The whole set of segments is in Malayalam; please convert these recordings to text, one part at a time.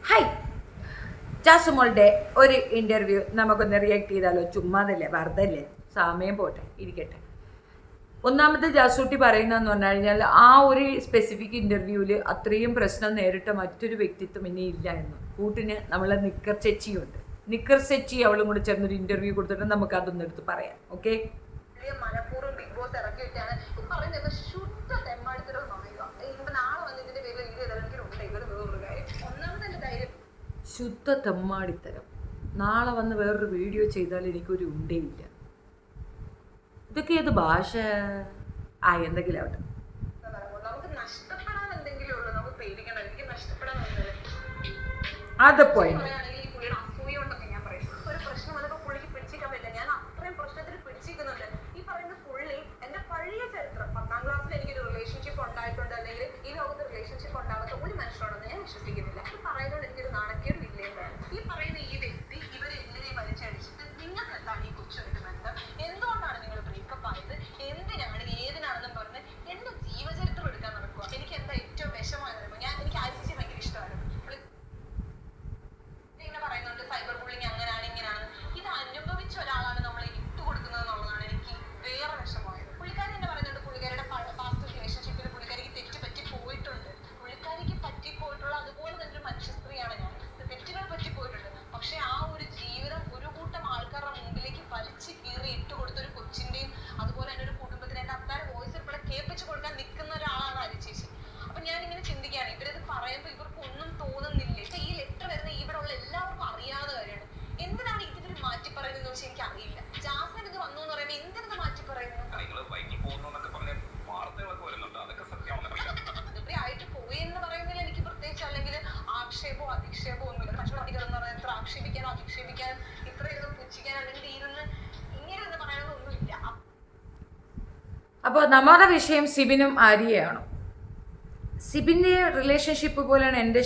ഹായ്, ജാസുമോളുടെ ഒരു ഇൻ്റർവ്യൂ നമുക്കൊന്ന് റിയാക്ട് ചെയ്താലോ? ചുമ്മാതല്ലേ, വെറുതല്ലേ, സമയം പോട്ടെ, ഇരിക്കട്ടെ. ഒന്നാമത്തെ ജാസൂട്ടി പറയുന്നതെന്ന് പറഞ്ഞു കഴിഞ്ഞാൽ ആ ഒരു സ്പെസിഫിക് ഇൻ്റർവ്യൂവിൽ അത്രയും പ്രശ്നം നേരിട്ട മറ്റൊരു വ്യക്തിത്വം ഇനി ഇല്ല എന്ന്. കൂട്ടിന് നമ്മളെ നിക്കർ ചേച്ചിയുണ്ട്. നിക്കർ ചേച്ചി അവളും കൂടി ചേർന്നൊരു ഇൻ്റർവ്യൂ കൊടുത്തിട്ട് നമുക്ക് അതൊന്നും എടുത്ത് പറയാം. ഓക്കെ, മനഃപൂർവ്വം ബിഗ് ബോസ് ഇറക്കിയിട്ടാണ് പറയുന്നത്. ശുദ്ധ തെമ്മാടിത്തരം നാളെ വന്നതിന്റെ പേരിൽ ഒന്നാമത്തെ ധൈര്യം ശുദ്ധ തെമ്മാടിത്തരം. നാളെ വന്ന് വേറൊരു വീഡിയോ ചെയ്താൽ എനിക്കൊരു ഉണ്ടയില്ല. ഇതൊക്കെ ഏത് ഭാഷ? എന്തെങ്കിലും ആവട്ടെ. നമുക്ക് നഷ്ടപ്പെടാൻ എന്തെങ്കിലും ഉള്ളൂ, നമുക്ക് പേടിക്കണം. എനിക്ക് നഷ്ടപ്പെടാൻ അത് പോയിന്റ്. അസൂയ കൊണ്ടൊക്കെ ഞാൻ പറയും ഒരു പ്രശ്നം വന്നപ്പോ പുള്ളിക്ക് പിടിച്ചിരിക്കാൻ പറ്റില്ല. ഞാൻ അത്രയും പ്രശ്നത്തിൽ പിടിച്ചിരിക്കുന്നുണ്ട്. ഈ പറയുന്ന പുള്ളി എന്റെ പഴയ ചരിത്രം 10ാം ക്ലാസ്സിൽ എനിക്കൊരു റിലേഷൻഷിപ്പ് ഉണ്ടായിട്ടുണ്ട്, അല്ലെങ്കിൽ ഈ ലോകത്ത് റിലേഷൻഷിപ്പ് ഉണ്ടാകാത്ത ഒരു മനുഷ്യരോടൊന്നും ഞാൻ വിശ്വസിക്കുന്നില്ല. ഇത് പറയുന്നത് എനിക്കൊരു നാണക്കേടും ഇല്ലേണ്ടാണ്. ഈ പറയുന്ന ഈ വ്യക്തി ഇവരെ എങ്ങനെ വലിച്ചടിച്ചിട്ട് നിങ്ങൾക്ക് എന്താണ് ഈ കൊച്ചൊരു ബന്ധം? എന്തുകൊണ്ടാണ് നിങ്ങൾ ബ്രേക്കപ്പ് ആയത്? എന്തിനാണ് ഏതിനാണെന്നും പറഞ്ഞ് എന്റെ ജീവചരിത്രം എടുക്കാൻ നടക്കുക. എനിക്ക് എന്താ ഏറ്റവും വിഷമമായത്? എനിക്ക് ആഴ്ച ഭയങ്കര ഇഷ്ടമാണ്. ഇങ്ങനെ പറയുന്നുണ്ട് സൈബർ ബുള്ളിങ് അങ്ങനെയാണ് ഇങ്ങനെയാണ്. ഇത് അനുഭവിച്ച ഒരാളാണ് നമ്മളെ ഇട്ടുകൊടുക്കുന്നത് എന്നുള്ളതാണ് എനിക്ക് വേറെ വിഷമമായത്. പുള്ളിക്കാരി തന്നെ പറയുന്നുണ്ട് പുള്ളിക്കാരുടെ പാസ്റ്റ് റിലേഷൻഷിപ്പിൽ പുള്ളിക്കാരിക്ക് തെറ്റ് പറ്റി പോയിട്ടുണ്ട്. പുള്ളിക്കാരിക്ക് പറ്റിപ്പോയിട്ടുള്ള അതുപോലെ തന്നെ ഒരു മനുഷ്യ സ്ത്രീയാണ് ഞാൻ. തെറ്റുകൾ പറ്റിപ്പോയിട്ടുണ്ട്. പക്ഷെ ആ ഒരു ജീവിതം ഒരു കൂട്ടം ആൾക്കാരുടെ മുമ്പിലേക്ക് വലിച്ചു കീറി ഇട്ടുകൊടുത്ത ഒരു കൊച്ചിന്റെയും അതുപോലെ തന്നെ ഒരു കുടുംബത്തിന് എന്റെ അത്താരെ വോയിസ് ഇവിടെ കേൾപ്പിച്ചു കൊടുക്കാൻ നിൽക്കുന്ന ഒരാളാണ് അരിച്ചേച്ചി. അപ്പൊ ഞാൻ ഇങ്ങനെ ചിന്തിക്കുകയാണ്, ഇവരത് പറയുമ്പോൾ ഇവർക്ക് ഒന്നും തോന്നുന്നില്ല. ഈ ലെറ്റർ വരുന്ന ഇവിടെ ഉള്ള എല്ലാവർക്കും അറിയാവുന്ന കാര്യമാണ്. എന്തിനാണ് ഇതിന് മാറ്റി പറയുന്നത് വെച്ചാൽ എനിക്ക് അറിയില്ല. ജാസ്മിൻ ഇത് വന്നു എന്ന് പറയുമ്പോൾ എന്തിനത് മാറ്റി പറയുന്നത്? അതിപ്പോ ആയിട്ട് പോയി എന്ന് പറയുന്നതിൽ എനിക്ക് പ്രത്യേകിച്ച് അല്ലെങ്കിൽ ആക്ഷേപോ അധിക്ഷേപോ ഒന്നുമില്ല. പക്ഷെ എന്ന് പറഞ്ഞാൽ ഇത്ര ആക്ഷേപിക്കാനോ അധിക്ഷേപിക്കാനും ഇത്ര ഇരുന്ന് പുച്ഛിക്കാനോ അല്ലെങ്കിൽ ഇരുന്ന് ഇങ്ങനെ എന്ന് പറയാനൊന്നുമില്ല. അപ്പോൾ നമ്മുടെ വിഷയം സിബിനും ആര്യയാണ്. സിബിൻ്റെ റിലേഷൻഷിപ്പ് പോലെയാണ് എൻ്റെ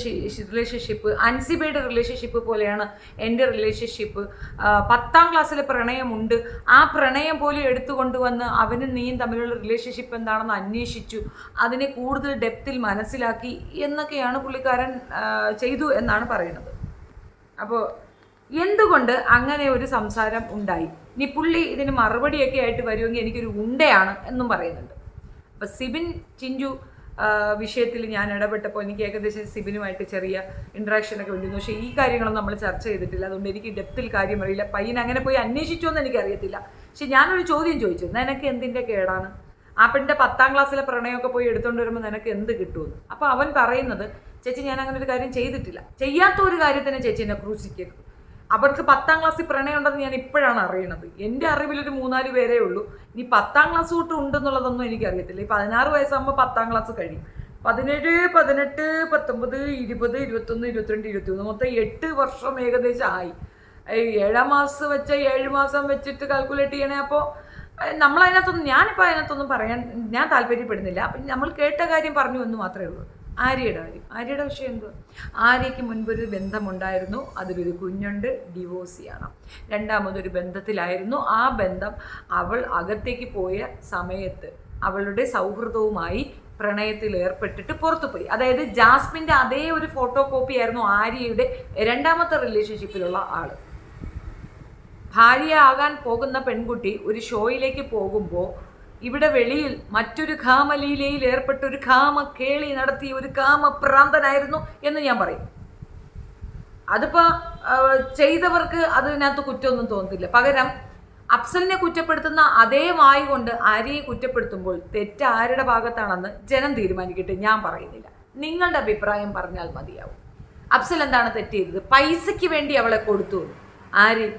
റിലേഷൻഷിപ്പ്. അൻസിബയുടെ റിലേഷൻഷിപ്പ് പോലെയാണ് എൻ്റെ റിലേഷൻഷിപ്പ്. 10ാം ക്ലാസ്സിലെ പ്രണയമുണ്ട്. ആ പ്രണയം പോലും എടുത്തുകൊണ്ടുവന്ന് അവനും നീയും തമ്മിലുള്ള റിലേഷൻഷിപ്പ് എന്താണെന്ന് അന്വേഷിച്ചു, അതിനെ കൂടുതൽ ഡെപ്തിൽ മനസ്സിലാക്കി എന്നൊക്കെയാണ് പുള്ളിക്കാരൻ ചെയ്തു എന്നാണ് പറയുന്നത്. അപ്പോൾ എന്തുകൊണ്ട് അങ്ങനെ ഒരു സംസാരം ഉണ്ടായി? ഇനി പുള്ളി ഇതിന് മറുപടിയൊക്കെ ആയിട്ട് വരുമെങ്കിൽ എനിക്കൊരു ഉണ്ടയാണ് എന്നും പറയുന്നുണ്ട്. അപ്പോൾ സിബിൻ ചിഞ്ചു വിഷയത്തിൽ ഞാൻ ഇടപെട്ടപ്പോൾ എനിക്ക് ഏകദേശം സിബിനുമായിട്ട് ചെറിയ ഇൻട്രാക്ഷനൊക്കെ ഉണ്ടായിരുന്നു. പക്ഷേ ഈ കാര്യങ്ങളൊന്നും നമ്മൾ ചർച്ച ചെയ്തിട്ടില്ല. അതുകൊണ്ട് എനിക്ക് ഡെപ്തിൽ കാര്യം അറിയില്ല. പയ്യൻ അങ്ങനെ പോയി അന്വേഷിച്ചോ എന്ന് എനിക്കറിയത്തില്ല. പക്ഷെ ഞാനൊരു ചോദ്യം ചോദിച്ചു, നിനക്ക് എന്തിൻ്റെ കേടാണ്? ആ പെണ്ണിൻ്റെ 10ാം ക്ലാസ്സിലെ പ്രണയമൊക്കെ പോയി എടുത്തുകൊണ്ട് വരുമ്പോൾ നിനക്ക് എന്ത് കിട്ടുമെന്ന്. അപ്പോൾ അവൻ പറയുന്നത്, ചേച്ചി ഞാൻ അങ്ങനെ ഒരു കാര്യം ചെയ്തിട്ടില്ല. ചെയ്യാത്ത ഒരു കാര്യത്തിനെ ചേച്ചി എന്നെ ക്രൂശിക്കരുത്. അവർക്ക് 10ാം ക്ലാസ്സിൽ പ്രണയം ഉണ്ടെന്ന് ഞാൻ ഇപ്പോഴാണ് അറിയണത്. എൻ്റെ അറിവിലൊരു 3-4 പേരേ ഉള്ളൂ. ഇനി 10ാം ക്ലാസ് തൊട്ട് ഉണ്ടെന്നുള്ളതൊന്നും എനിക്കറിയത്തില്ല. ഈ 16 വയസ്സാകുമ്പോൾ 10ാം ക്ലാസ് കഴിയും. 17, 18, 19, 20, 21, 22, 23 മൊത്തം 8 വർഷം ഏകദേശം ആയി. 7 മാസം വെച്ച 7 മാസം വെച്ചിട്ട് കാൽക്കുലേറ്റ് ചെയ്യണേ. അപ്പോൾ ഞാനിപ്പോൾ അതിനകത്തൊന്നും പറയാൻ ഞാൻ താല്പര്യപ്പെടുന്നില്ല. അപ്പം നമ്മൾ കേട്ട കാര്യം പറഞ്ഞു എന്ന് മാത്രമേ ഉള്ളൂ. ആര്യയുടെ വിഷയം എന്തോ? ആര്യയ്ക്ക് മുൻപൊരു ബന്ധമുണ്ടായിരുന്നു, അതിലൊരു കുഞ്ഞുണ്ട്, ഡിവോഴ്സ് ചെയ്യണം. രണ്ടാമതൊരു ബന്ധത്തിലായിരുന്നു. ആ ബന്ധം അവൾ അകത്തേക്ക് പോയ സമയത്ത് അവളുടെ സൗഹൃദവുമായി പ്രണയത്തിൽ ഏർപ്പെട്ടിട്ട് പുറത്തുപോയി. അതായത് ജാസ്മിൻ്റെ അതേ ഒരു ഫോട്ടോ കോപ്പി ആയിരുന്നു ആര്യയുടെ 2ാമത്തെ റിലേഷൻഷിപ്പിലുള്ള ആൾ. ഭാര്യ ആകാൻ പോകുന്ന പെൺകുട്ടി ഒരു ഷോയിലേക്ക് പോകുമ്പോൾ ഇവിടെ വെളിയിൽ മറ്റൊരു കാമലീലയിൽ ഏർപ്പെട്ട ഒരു കാമക്കേളി നടത്തിയ ഒരു കാമപ്രാന്തനായിരുന്നു എന്ന് ഞാൻ പറയും. അതിപ്പോൾ ചെയ്തവർക്ക് അതിനകത്ത് കുറ്റമൊന്നും തോന്നത്തില്ല. പകരം അഫ്സലിനെ കുറ്റപ്പെടുത്തുന്ന അതേ വായു കൊണ്ട് ആര്യയെ കുറ്റപ്പെടുത്തുമ്പോൾ തെറ്റ് ആരുടെ ഭാഗത്താണെന്ന് ജനം തീരുമാനിക്കട്ടെ. ഞാൻ പറയുന്നില്ല, നിങ്ങളുടെ അഭിപ്രായം പറഞ്ഞാൽ മതിയാവും. അഫ്സൽ എന്താണ് തെറ്റ് ചെയ്തത്? പൈസയ്ക്ക് വേണ്ടി അവളെ കൊടുത്തു.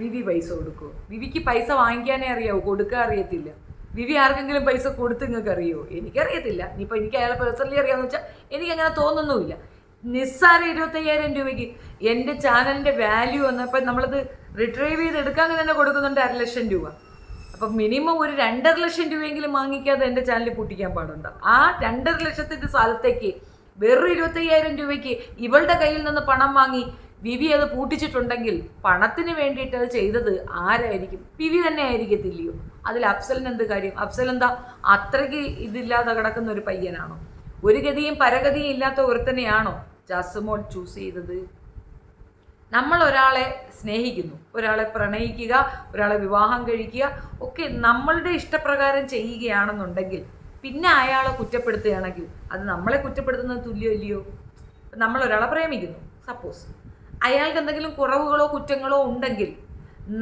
വിവി പൈസ കൊടുക്കുമോ? വിവിക്ക് പൈസ വാങ്ങിക്കാനേ അറിയാവൂ, കൊടുക്കാൻ അറിയത്തില്ല. വിവി ആർക്കെങ്കിലും പൈസ കൊടുത്ത് നിങ്ങൾക്ക് അറിയുമോ? എനിക്കറിയത്തില്ല. ഇനിയിപ്പോൾ എനിക്ക് അയാളെ പേഴ്സണലി അറിയാമെന്ന് വെച്ചാൽ എനിക്കങ്ങനെ തോന്നുന്നുമില്ല. നിസ്സാര 25,000 രൂപയ്ക്ക് എൻ്റെ ചാനലിൻ്റെ വാല്യൂ വന്നപ്പോൾ നമ്മളത് റിട്രൈവ് ചെയ്ത് എടുക്കാൻ തന്നെ കൊടുക്കുന്നുണ്ട് 1.5 ലക്ഷം രൂപ. അപ്പം മിനിമം ഒരു 2.5 ലക്ഷം രൂപയെങ്കിലും വാങ്ങിക്കാതെ എൻ്റെ ചാനൽ പൊട്ടിക്കാൻ പാടുണ്ട്. ആ 2.5 ലക്ഷത്തിൻ്റെ സ്ഥലത്തേക്ക് വെറും 25,000 രൂപയ്ക്ക് ഇവളുടെ കയ്യിൽ നിന്ന് പണം വാങ്ങി വിവി അത് പൂട്ടിച്ചിട്ടുണ്ടെങ്കിൽ പണത്തിന് വേണ്ടിയിട്ട് അത് ചെയ്തത് ആരായിരിക്കും? വിവി തന്നെ ആയിരിക്കത്തില്ലയോ? അതിൽ അഫ്സലിന് എന്ത് കാര്യം? അഫ്സൽ എന്താ അത്രയ്ക്ക് ഇതില്ലാതെ കിടക്കുന്ന ഒരു പയ്യനാണോ? ഒരു ഗതിയും പരഗതിയും ഇല്ലാത്ത ഒരുത്തനെയാണോ ജാസുമോൾ ചൂസ് ചെയ്തത്? നമ്മൾ ഒരാളെ സ്നേഹിക്കുന്നു, ഒരാളെ പ്രണയിക്കുക, ഒരാളെ വിവാഹം കഴിക്കുക ഒക്കെ നമ്മളുടെ ഇഷ്ടപ്രകാരം ചെയ്യുകയാണെന്നുണ്ടെങ്കിൽ പിന്നെ അയാളെ കുറ്റപ്പെടുത്തുകയാണെങ്കിൽ അത് നമ്മളെ കുറ്റപ്പെടുത്തുന്നത് തുല്യമല്ലയോ? നമ്മൾ ഒരാളെ പ്രേമിക്കുന്നു, സപ്പോസ് അയാൾക്ക് എന്തെങ്കിലും കുറവുകളോ കുറ്റങ്ങളോ ഉണ്ടെങ്കിൽ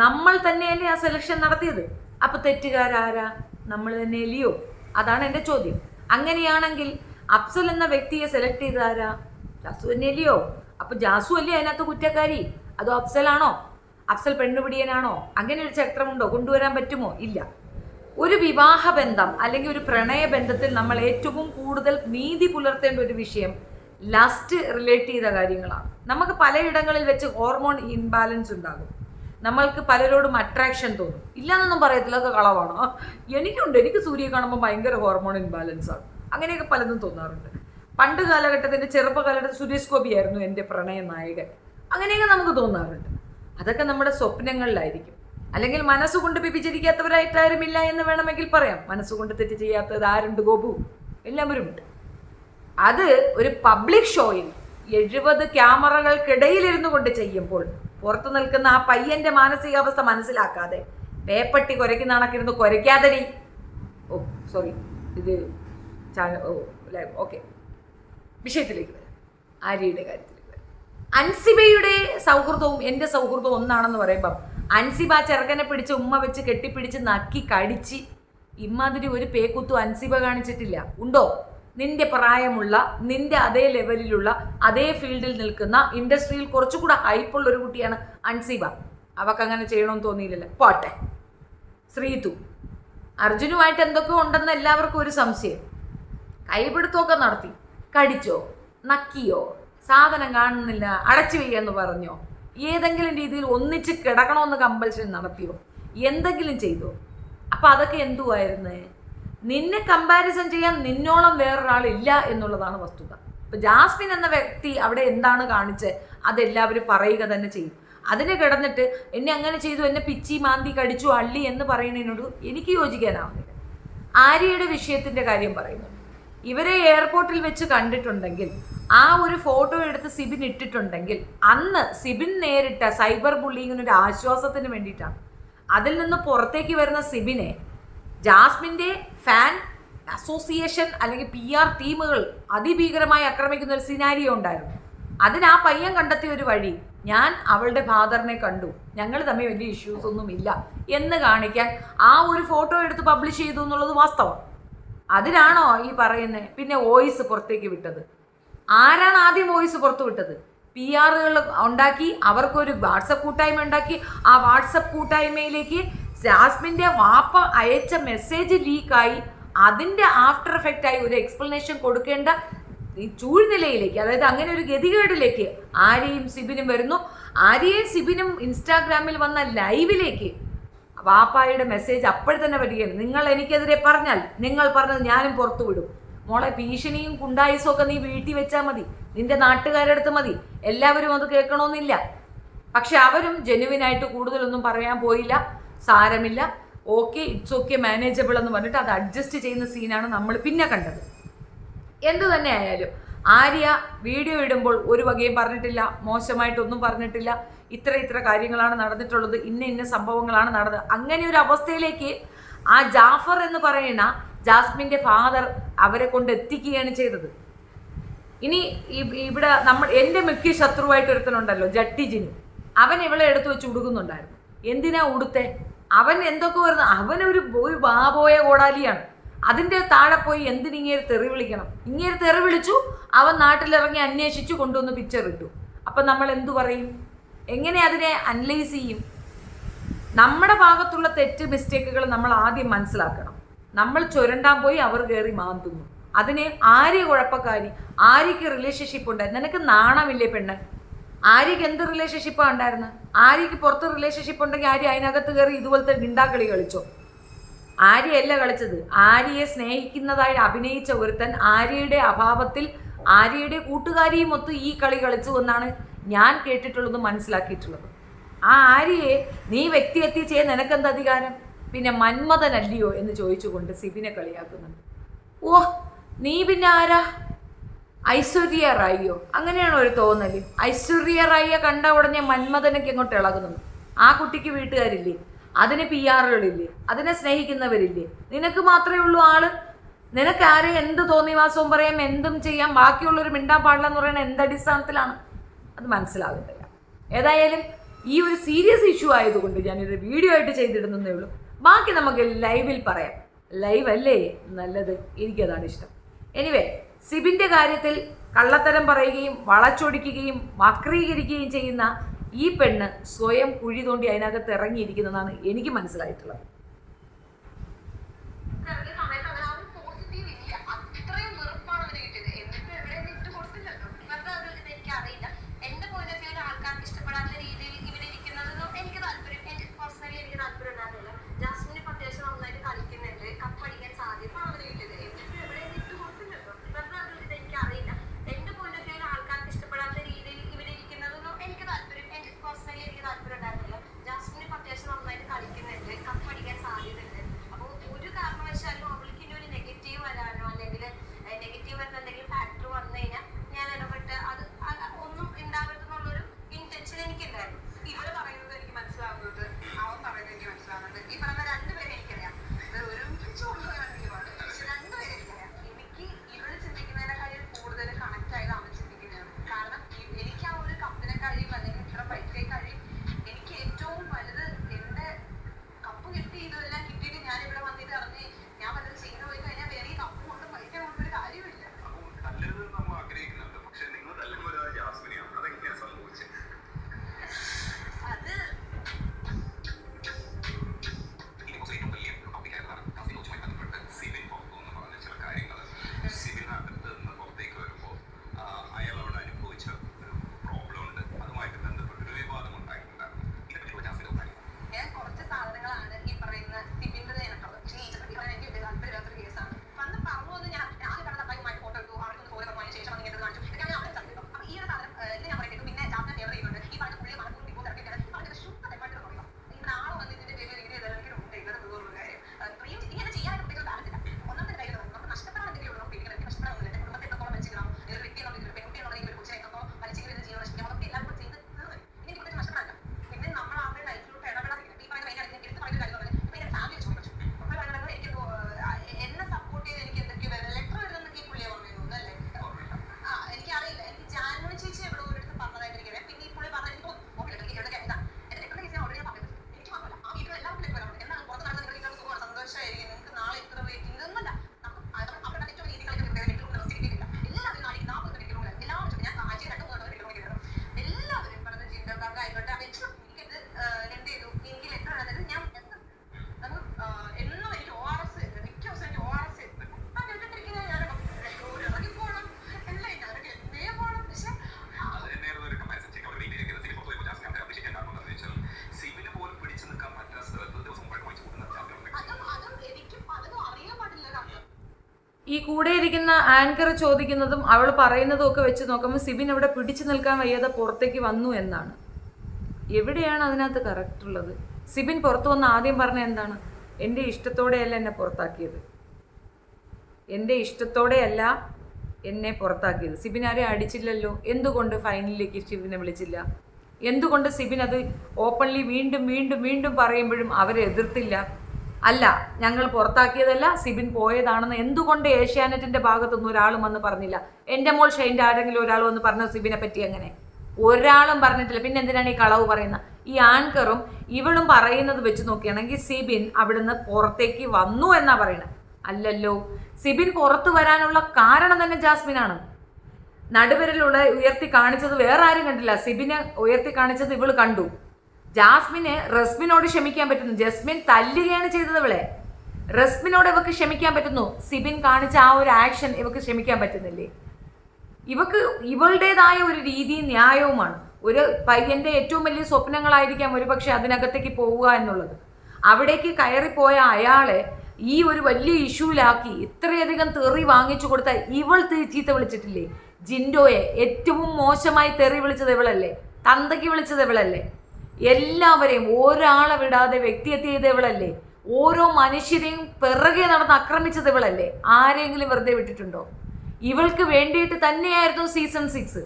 നമ്മൾ തന്നെയല്ലേ ആ സെലക്ഷൻ നടത്തിയത്? അപ്പം തെറ്റുകാരാരാ? നമ്മൾ തന്നെയല്ലയോ? അതാണ് എൻ്റെ ചോദ്യം. അങ്ങനെയാണെങ്കിൽ അഫ്സൽ എന്ന വ്യക്തിയെ സെലക്ട് ചെയ്തതാരാ? ജാസു തന്നെയല്ലയോ? അപ്പം ജാസു അല്ലേ അതിനകത്ത് കുറ്റക്കാരി? അതോ അഫ്സലാണോ? അഫ്സൽ പെണ്ണുപിടിയനാണോ? അങ്ങനെ ഒരു ചരിത്രമുണ്ടോ? കൊണ്ടുവരാൻ പറ്റുമോ? ഇല്ല. ഒരു വിവാഹബന്ധം അല്ലെങ്കിൽ ഒരു പ്രണയബന്ധത്തിൽ നമ്മൾ ഏറ്റവും കൂടുതൽ നീതി പുലർത്തേണ്ട ഒരു വിഷയം ലസ്റ്റ് റിലേറ്റ് ചെയ്ത കാര്യങ്ങളാണ്. നമുക്ക് പലയിടങ്ങളിൽ വെച്ച് ഹോർമോൺ ഇൻബാലൻസ് ഉണ്ടാകും. നമ്മൾക്ക് പലരോടും അട്രാക്ഷൻ തോന്നും. ഇല്ലാന്നൊന്നും പറയത്തില്ല, അതൊക്കെ കളവാണ്. എനിക്കുണ്ട്, എനിക്ക് സൂര്യയെ കാണുമ്പോൾ ഭയങ്കര ഹോർമോൺ ഇൻബാലൻസ് ആണ്. അങ്ങനെയൊക്കെ പലതും തോന്നാറുണ്ട്. പണ്ട് കാലഘട്ടത്തിൻ്റെ ചെറുപ്പകാലഘട്ടത്തിൽ സുരേഷ് ഗോപി ആയിരുന്നു എൻ്റെ പ്രണയ നായകൻ. അങ്ങനെയൊക്കെ നമുക്ക് തോന്നാറുണ്ട്. അതൊക്കെ നമ്മുടെ സ്വപ്നങ്ങളിലായിരിക്കും. അല്ലെങ്കിൽ മനസ്സുകൊണ്ട് വ്യഭിചരിക്കാത്തവരായിട്ട് ആരുമില്ല എന്ന് വേണമെങ്കിൽ പറയാം. മനസ്സുകൊണ്ട് തെറ്റ് ചെയ്യാത്തത് ആരുണ്ട് ഗോപു? എല്ലാവരും ഉണ്ട്. അത് ഒരു പബ്ലിക് ഷോയിൽ 70 ക്യാമറകൾക്കിടയിലിരുന്നു കൊണ്ട് ചെയ്യുമ്പോൾ പുറത്തു നിൽക്കുന്ന ആ പയ്യന്റെ മാനസികാവസ്ഥ മനസ്സിലാക്കാതെ പേപ്പട്ടി കുരയ്ക്കുന്ന കണക്കിരുന്ന് കുരയ്ക്കാതടി. ഓ സോറി, ഇത് ഓക്കെ, വിഷയത്തിലേക്ക് വരാം. ആര്യയുടെ കാര്യത്തിലേക്ക് വരാം. അൻസിബയുടെ സൗഹൃദവും എൻ്റെ സൗഹൃദവും ഒന്നാണെന്ന് പറയുമ്പം അൻസിബ ചെറുക്കനെ പിടിച്ച് ഉമ്മ വെച്ച് കെട്ടിപ്പിടിച്ച് നക്കി കടിച്ച് ഇമ്മാതിരി ഒരു പേക്കുത്തും അൻസിബ കാണിച്ചിട്ടില്ല. ഉണ്ടോ? നിന്റെ പ്രായമുള്ള, നിന്റെ അതേ ലെവലിലുള്ള, അതേ ഫീൽഡിൽ നിൽക്കുന്ന, ഇൻഡസ്ട്രിയിൽ കുറച്ചുകൂടെ ഹൈപ്പുള്ള ഒരു കുട്ടിയാണ് അൻസിബ. അവൾക്ക് അങ്ങനെ ചെയ്യണമെന്ന് തോന്നിയില്ലല്ലോ. പോട്ടെ. ശ്രീതു അർജുനുമായിട്ട് എന്തൊക്കെ ഉണ്ടെന്ന് എല്ലാവർക്കും ഒരു സംശയം. കൈപിടുത്തമൊക്കെ നടത്തി. കടിച്ചോ? നക്കിയോ? സാധനം കാണുന്നില്ല, അടച്ചു വയ്യെന്ന് പറഞ്ഞോ? ഏതെങ്കിലും രീതിയിൽ ഒന്നിച്ച് കിടക്കണമെന്ന് കമ്പൽഷൻ നടത്തിയോ? എന്തെങ്കിലും ചെയ്തോ? അപ്പം അതൊക്കെ എന്തുവായിരുന്നു? നിന്നെ കമ്പാരിസൺ ചെയ്യാൻ നിന്നോളം വേറൊരാളില്ല എന്നുള്ളതാണ് വസ്തുത. ഇപ്പം ജാസ്മിൻ എന്ന വ്യക്തി അവിടെ എന്താണ് കാണിച്ചത് അതെല്ലാവരും പറയുക തന്നെ ചെയ്യും. അതിനെ കിടന്നിട്ട് എന്നെ അങ്ങനെ ചെയ്തു, എന്നെ പിച്ചി മാന്തി കടിച്ചു അള്ളി എന്ന് പറയുന്നതിനോട് എനിക്ക് യോജിക്കാനാവുന്നില്ല. ആര്യയുടെ വിഷയത്തിൻ്റെ കാര്യം പറയുന്നു. ഇവരെ എയർപോർട്ടിൽ വെച്ച് കണ്ടിട്ടുണ്ടെങ്കിൽ ആ ഒരു ഫോട്ടോ എടുത്ത് സിബിൻ ഇട്ടിട്ടുണ്ടെങ്കിൽ അന്ന് സിബിൻ നേരിട്ട സൈബർ ബുള്ളിങ്ങിനൊരു ആശ്വാസത്തിന് വേണ്ടിയിട്ടാണ്. അതിൽ നിന്ന് പുറത്തേക്ക് വരുന്ന സിബിനെ ജാസ്മിൻ്റെ ഫാൻ അസോസിയേഷൻ അല്ലെങ്കിൽ PR ടീമുകൾ അതിഭീകരമായി ആക്രമിക്കുന്ന ഒരു സിനാരിയോ ഉണ്ടായിരുന്നു. അതിന് ആ പയ്യൻ കണ്ടെത്തിയ ഒരു വഴി, ഞാൻ അവളുടെ ഫാദറിനെ കണ്ടു, ഞങ്ങൾ തമ്മിൽ വലിയ ഇഷ്യൂസ് ഒന്നും ഇല്ല എന്ന് കാണിക്കാൻ ആ ഒരു ഫോട്ടോ എടുത്ത് പബ്ലിഷ് ചെയ്തു എന്നുള്ളത് വാസ്തവം. അതിനാണോ ഈ പറയുന്നത്? പിന്നെ വോയിസ് പുറത്തേക്ക് വിട്ടത് ആരാണ്? ആദ്യം വോയിസ് പുറത്തു വിട്ടത് PR ഉണ്ടാക്കി, അവർക്കൊരു വാട്സപ്പ് കൂട്ടായ്മ ഉണ്ടാക്കി. ആ വാട്സപ്പ് കൂട്ടായ്മയിലേക്ക് ജാസ്മിൻ്റെ വാപ്പ അയച്ച മെസ്സേജ് ലീക്കായി. അതിൻ്റെ ആഫ്റ്റർ എഫക്റ്റായി ഒരു എക്സ്പ്ലനേഷൻ കൊടുക്കേണ്ട ചൂഴ്നിലയിലേക്ക്, അതായത് അങ്ങനെ ഒരു ഗതികേടിലേക്ക് ആര്യയും സിബിനും വരുന്നു. ആര്യയും സിബിനും ഇൻസ്റ്റാഗ്രാമിൽ വന്ന ലൈവിലേക്ക് വാപ്പായുടെ മെസ്സേജ് അപ്പോൾ തന്നെ വരികയാണ്. നിങ്ങൾ എനിക്കെതിരെ പറഞ്ഞാൽ നിങ്ങൾ പറഞ്ഞത് ഞാനും പുറത്തു വിടും. മോളെ, ഭീഷണിയും കുണ്ടായുസും ഒക്കെ നീ വീട്ടിൽ വെച്ചാൽ മതി, നിന്റെ നാട്ടുകാരുടെ അടുത്ത് മതി, എല്ലാവരും അത് കേൾക്കണമെന്നില്ല. പക്ഷെ അവരും ജെനുവിനായിട്ട് കൂടുതലൊന്നും പറയാൻ പോയില്ല. സാരമില്ല, ഓക്കെ, ഇറ്റ്സ് ഓക്കെ, മാനേജബിൾ എന്ന് പറഞ്ഞിട്ട് അത് അഡ്ജസ്റ്റ് ചെയ്യുന്ന സീനാണ് നമ്മൾ പിന്നെ കണ്ടത്. എന്തു തന്നെ ആയാലും ആര്യ വീഡിയോ ഇടുമ്പോൾ ഒരു വകയും പറഞ്ഞിട്ടില്ല, മോശമായിട്ടൊന്നും പറഞ്ഞിട്ടില്ല. ഇത്ര കാര്യങ്ങളാണ് നടന്നിട്ടുള്ളത്, ഇന്ന സംഭവങ്ങളാണ് നടന്നത്. അങ്ങനെ ഒരു അവസ്ഥയിലേക്ക് ആ ജാഫർ എന്ന് പറയുന്ന ജാസ്മിൻ്റെ ഫാദർ അവരെ കൊണ്ട് എത്തിക്കുകയാണ് ചെയ്തത്. ഇനി ഇവിടെ എൻ്റെ മുഖ്യ ശത്രുവായിട്ട് ഒരുത്തനുണ്ടല്ലോ, ജട്ടി ജിനു. അവൻ ഇവളെ എടുത്തു വെച്ച് ഉടുക്കുന്നുണ്ടായിരുന്നു. എന്തിനാ ഉടുത്തെ? അവൻ എന്തൊക്കെ വരുന്നു? അവനൊരു വാപോയ കോടാലിയാണ്. അതിൻ്റെ താഴെ പോയി എന്തിനിങ്ങേര് തെറി വിളിക്കണം? ഇങ്ങേര് തെറി വിളിച്ചു, അവൻ നാട്ടിലിറങ്ങി അന്വേഷിച്ചു കൊണ്ടുവന്ന് പിക്ചർ ഇട്ടു. അപ്പം നമ്മൾ എന്തു പറയും? എങ്ങനെ അതിനെ അനലൈസ് ചെയ്യും? നമ്മുടെ ഭാഗത്തുള്ള തെറ്റ് മിസ്റ്റേക്കുകൾ നമ്മൾ ആദ്യം മനസ്സിലാക്കണം. നമ്മൾ ചുരണ്ടാൻ പോയി അവർ കയറി മാന്തുന്നു. അതിനെ ആര്യ കുഴപ്പക്കാരി, ആര്യക്ക് റിലേഷൻഷിപ്പ് ഉണ്ടായിരുന്നു. നിനക്ക് നാണമില്ലേ പെണ്ണ്? ആര്യക്ക് എന്ത് റിലേഷൻഷിപ്പാണ് ഉണ്ടായിരുന്നത്? ആര്യക്ക് പുറത്ത് റിലേഷൻഷിപ്പ് ഉണ്ടെങ്കിൽ ആര്യ അതിനകത്ത് കയറി ഇതുപോലത്തെ ഗിണ്ടാക്കളി കളിച്ചോ? ആര്യയല്ല കളിച്ചത്. ആര്യയെ സ്നേഹിക്കുന്നതായി അഭിനയിച്ച ഒരുത്തൻ ആര്യയുടെ അഭാവത്തിൽ ആര്യയുടെ കൂട്ടുകാരിയും ഒത്ത് ഈ കളി കളിച്ചു എന്നാണ് ഞാൻ കേട്ടിട്ടുള്ളതും മനസ്സിലാക്കിയിട്ടുള്ളത്. ആ ആര്യയെ നീ വ്യക്തിഹത്യ ചെയ്യാൻ നിനക്കെന്ത് അധികാരം? പിന്നെ മന്മഥനല്ലയോ എന്ന് ചോദിച്ചുകൊണ്ട് സിബിനെ കളിയാക്കുന്നുണ്ട്. ഓ, നീ പിന്നെ ആരാ? ഐശ്വര്യ റായിയോ, അങ്ങനെയാണോ ഒരു തോന്നല്? ഐശ്വര്യ റായിയെ കണ്ട ഉടനെ മന്മഥനൊക്കെ ഇങ്ങോട്ട് ഇളകുന്നു. ആ കുട്ടിക്ക് വീട്ടുകാരില്ലേ, അതിന് PR-കളില്ലേ, അതിനെ സ്നേഹിക്കുന്നവരില്ലേ? നിനക്ക് മാത്രമേ ഉള്ളൂ ആള്. നിനക്ക് ആരെ എന്ത് തോന്നിവാസവും പറയാം, എന്തും ചെയ്യാം, ബാക്കിയുള്ളൊരു മിണ്ടാൻ പാടില്ല എന്ന് പറയുന്നത് എന്തടിസ്ഥാനത്തിലാണ്? അത് മനസ്സിലാകുന്നില്ല. ഏതായാലും ഈ ഒരു സീരിയസ് ഇഷ്യൂ ആയതുകൊണ്ട് ഞാനൊരു വീഡിയോ ആയിട്ട് ചെയ്തിടുന്നേ ഉള്ളൂ. ബാക്കി നമുക്ക് ലൈവിൽ പറയാം. ലൈവ് അല്ലേ നല്ലത്, എനിക്കതാണ് ഇഷ്ടം. എനിവേ, സിബിൻ്റെ കാര്യത്തിൽ കള്ളത്തരം പറയുകയും വളച്ചൊടിക്കുകയും വക്രീകരിക്കുകയും ചെയ്യുന്ന ഈ പെണ്ണ് സ്വയം കുഴി തോണ്ടി അതിനകത്ത് ഇറങ്ങിയിരിക്കുന്നതാണ് എനിക്ക് മനസ്സിലായിട്ടുള്ളത്. ഈ കൂടെ ഇരിക്കുന്ന ആങ്കർ ചോദിക്കുന്നതും അവൾ പറയുന്നതും ഒക്കെ വെച്ച് നോക്കുമ്പോൾ സിബിൻ അവിടെ പിടിച്ചു നിൽക്കാൻ വയ്യാതെ പുറത്തേക്ക് വന്നു എന്നാണ്. എവിടെയാണ് അതിനകത്ത് കറക്റ്റ് ഉള്ളത്? സിബിൻ പുറത്തു വന്ന് ആദ്യം പറഞ്ഞ എന്താണ്? എൻ്റെ ഇഷ്ടത്തോടെയല്ല എന്നെ പുറത്താക്കിയത്, എൻ്റെ ഇഷ്ടത്തോടെയല്ല എന്നെ പുറത്താക്കിയത്. സിബിൻ ആരെയും അടിച്ചില്ലല്ലോ. എന്തുകൊണ്ട് ഫൈനലിലേക്ക് സിബിനെ വിളിച്ചില്ല? എന്തുകൊണ്ട് സിബിൻ അത് ഓപ്പൺലി വീണ്ടും വീണ്ടും വീണ്ടും പറയുമ്പോഴും അവരെ എതിർത്തില്ല? അല്ല, ഞങ്ങൾ പുറത്താക്കിയതല്ല, സിബിൻ പോയതാണെന്ന് എന്തുകൊണ്ട് ഏഷ്യാനെറ്റിൻ്റെ ഭാഗത്തൊന്നും ഒരാളും വന്ന് പറഞ്ഞില്ല? എൻ്റെ മോൾ ഷൈൻ്റെ ആരെങ്കിലും ഒരാൾ വന്ന് പറഞ്ഞു സിബിനെ പറ്റി? അങ്ങനെ ഒരാളും പറഞ്ഞിട്ടില്ല. പിന്നെ എന്തിനാണ് ഈ കളവ് പറയുന്നത്? ഈ ആങ്കറും ഇവളും പറയുന്നത് വെച്ച് നോക്കുകയാണെങ്കിൽ സിബിൻ അവിടുന്ന് പുറത്തേക്ക് വന്നു എന്നാ പറയുന്നത്. അല്ലല്ലോ, സിബിൻ പുറത്തു വരാനുള്ള കാരണം തന്നെ ജാസ്മിനാണ്. നടുവിരലുള്ള ഉയർത്തി കാണിച്ചത് വേറെ ആരും കണ്ടില്ല, സിബിനെ ഉയർത്തി കാണിച്ചത് ഇവള് കണ്ടു. ജാസ്മിന് റസ്മിനോട് ക്ഷമിക്കാൻ പറ്റുന്നു. ജസ്മിൻ തല്ലുകയാണ് ചെയ്തത് ഇവളെ. റസ്മിനോട് ഇവക്ക് ക്ഷമിക്കാൻ പറ്റുന്നു. സിബിൻ കാണിച്ച ആ ഒരു ആക്ഷൻ ഇവക്ക് ക്ഷമിക്കാൻ പറ്റുന്നില്ലേ? ഇവക്ക് ഇവളുടേതായ ഒരു രീതിയും ന്യായവുമാണ്. ഒരു പയ്യന്റെ ഏറ്റവും വലിയ സ്വപ്നങ്ങളായിരിക്കാം ഒരുപക്ഷെ അതിനകത്തേക്ക് പോവുക എന്നുള്ളത്. അവിടേക്ക് കയറിപ്പോയ അയാളെ ഈ ഒരു വലിയ ഇഷ്യൂലാക്കി ഇത്രയധികം തെറി വാങ്ങിച്ചു കൊടുത്ത ഇവൾ ചീത്ത വിളിച്ചിട്ടില്ലേ? ജിൻഡോയെ ഏറ്റവും മോശമായി തെറി വിളിച്ചത് ഇവളല്ലേ? തന്തയ്ക്ക് വിളിച്ചത് ഇവളല്ലേ? എല്ലാവരെയും ഒരാളെ വിടാതെ വ്യക്തിഹത്യ ചെയ്ത ഇവളല്ലേ? ഓരോ മനുഷ്യരെയും പിറകെ നടന്ന് ആക്രമിച്ചത് ഇവളല്ലേ? ആരെങ്കിലും വെറുതെ വിട്ടിട്ടുണ്ടോ? ഇവൾക്ക് വേണ്ടിയിട്ട് തന്നെയായിരുന്നു സീസൺ 6.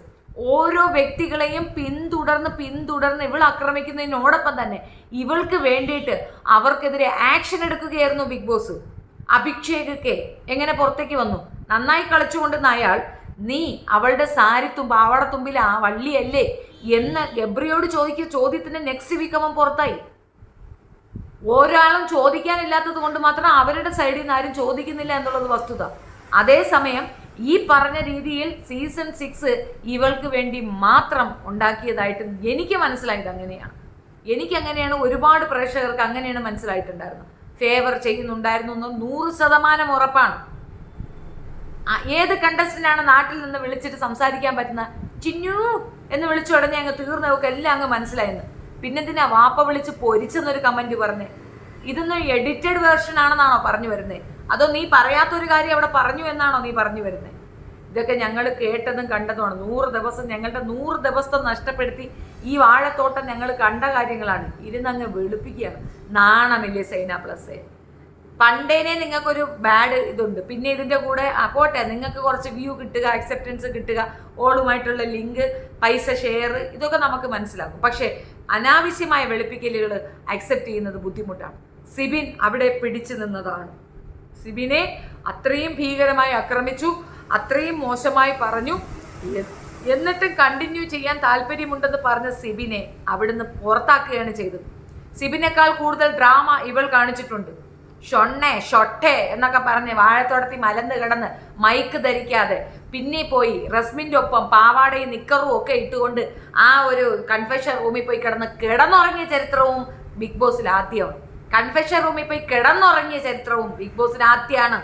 ഓരോ വ്യക്തികളെയും പിന്തുടർന്ന് ഇവൾ ആക്രമിക്കുന്നതിനോടൊപ്പം തന്നെ ഇവൾക്ക് വേണ്ടിയിട്ട് അവർക്കെതിരെ ആക്ഷൻ എടുക്കുകയായിരുന്നു ബിഗ് ബോസ്. അഭിഷേക് എങ്ങനെ പുറത്തേക്ക് വന്നു? നന്നായി കളിച്ചുകൊണ്ടിരുന്ന അയാൾ, നീ അവളുടെ സാരിത്തുമ്പ് പാവാടത്തുമ്പിൽ ആ വള്ളിയല്ലേ എന്ന് ഗബ്രിയോട് ചോദ്യത്തിന് നെക്സ്റ്റ് വീക്ക് അവൻ പുറത്തായി. ഒരാളും ചോദിക്കാനില്ലാത്തത് കൊണ്ട് മാത്രം അവരുടെ സൈഡിൽ നിന്ന് ആരും ചോദിക്കുന്നില്ല എന്നുള്ളത് വസ്തുത. അതേസമയം ഈ പറഞ്ഞ രീതിയിൽ സീസൺ 6 ഇവൾക്ക് വേണ്ടി മാത്രം ഉണ്ടാക്കിയതായിട്ട് എനിക്ക് മനസ്സിലായത് അങ്ങനെയാണ്. എനിക്കങ്ങനെയാണ്, ഒരുപാട് പ്രേക്ഷകർക്ക് അങ്ങനെയാണ് മനസ്സിലായിട്ടുണ്ടായിരുന്നു. ഫേവർ ചെയ്യുന്നുണ്ടായിരുന്നു എന്ന് 100% ഉറപ്പാണ്. ഏത് കണ്ടസ്റ്റന്റാണ് നാട്ടിൽ നിന്ന് വിളിച്ചിട്ട് സംസാരിക്കാൻ പറ്റുന്ന? ചിന്നു എന്ന് വിളിച്ചു ഉടനെ അങ്ങ് തീർന്നവർക്ക് എല്ലാം അങ്ങ് മനസ്സിലായെന്ന്. പിന്നെന്തിനാ വാപ്പ വിളിച്ച് പൊരിച്ചെന്നൊരു കമന്റ് പറഞ്ഞേ? ഇതൊന്നും എഡിറ്റഡ് വേർഷൻ ആണെന്നാണോ പറഞ്ഞു വരുന്നത്? അതോ നീ പറയാത്തൊരു കാര്യം അവിടെ പറഞ്ഞു എന്നാണോ നീ പറഞ്ഞു വരുന്നത്? ഇതൊക്കെ ഞങ്ങൾ കേട്ടതും കണ്ടതുമാണ്. 100 ദിവസം, ഞങ്ങളുടെ 100 ദിവസത്തെ നഷ്ടപ്പെടുത്തി ഈ വാഴത്തോട്ടം ഞങ്ങൾ കണ്ട കാര്യങ്ങളാണ്. ഇരുന്നങ്ങ് വെളുപ്പിക്കുകയാണ്. നാണമില്ലേ സൈന പ്ലസ്? പണ്ടേനെ നിങ്ങൾക്കൊരു ബാഡ് ഇതുണ്ട്. പിന്നെ ഇതിൻ്റെ കൂടെ പോട്ടെ, നിങ്ങൾക്ക് കുറച്ച് വ്യൂ കിട്ടുക, അക്സെപ്റ്റൻസ് കിട്ടുക, ഓളുമായിട്ടുള്ള ലിങ്ക്, പൈസ ഷെയർ, ഇതൊക്കെ നമുക്ക് മനസ്സിലാക്കും. പക്ഷേ അനാവശ്യമായ വെളുപ്പിക്കലുകൾ അക്സെപ്റ്റ് ചെയ്യുന്നത് ബുദ്ധിമുട്ടാണ്. സിബിൻ അവിടെ പിടിച്ചു നിന്നതാണ്. സിബിനെ അത്രയും ഭീകരമായി ആക്രമിച്ചു, അത്രയും മോശമായി പറഞ്ഞു. എന്നിട്ടും കണ്ടിന്യൂ ചെയ്യാൻ താല്പര്യമുണ്ടെന്ന് പറഞ്ഞ സിബിനെ അവിടുന്ന് പുറത്താക്കുകയാണ് ചെയ്തത്. സിബിനേക്കാൾ കൂടുതൽ ഡ്രാമ ഇവൾ കാണിച്ചിട്ടുണ്ട്. ഷൊട്ടെ എന്നൊക്കെ പറഞ്ഞ് വാഴത്തോടത്തി മലന്ന് കിടന്ന് മൈക്ക് ധരിക്കാതെ പിന്നെ പോയി റസ്മിൻ്റെ ഒപ്പം പാവാടയും നിക്കറും ഒക്കെ ഇട്ടുകൊണ്ട് ആ ഒരു കൺഫെഷൻ റൂമിൽ പോയി കിടന്നുറങ്ങിയ ചരിത്രവും ബിഗ് ബോസിൽ ആദ്യമാണ്. കൺഫെഷൻ റൂമിൽ പോയി കിടന്നുറങ്ങിയ ചരിത്രവും ബിഗ് ബോസിൽ ആദ്യമാണ്.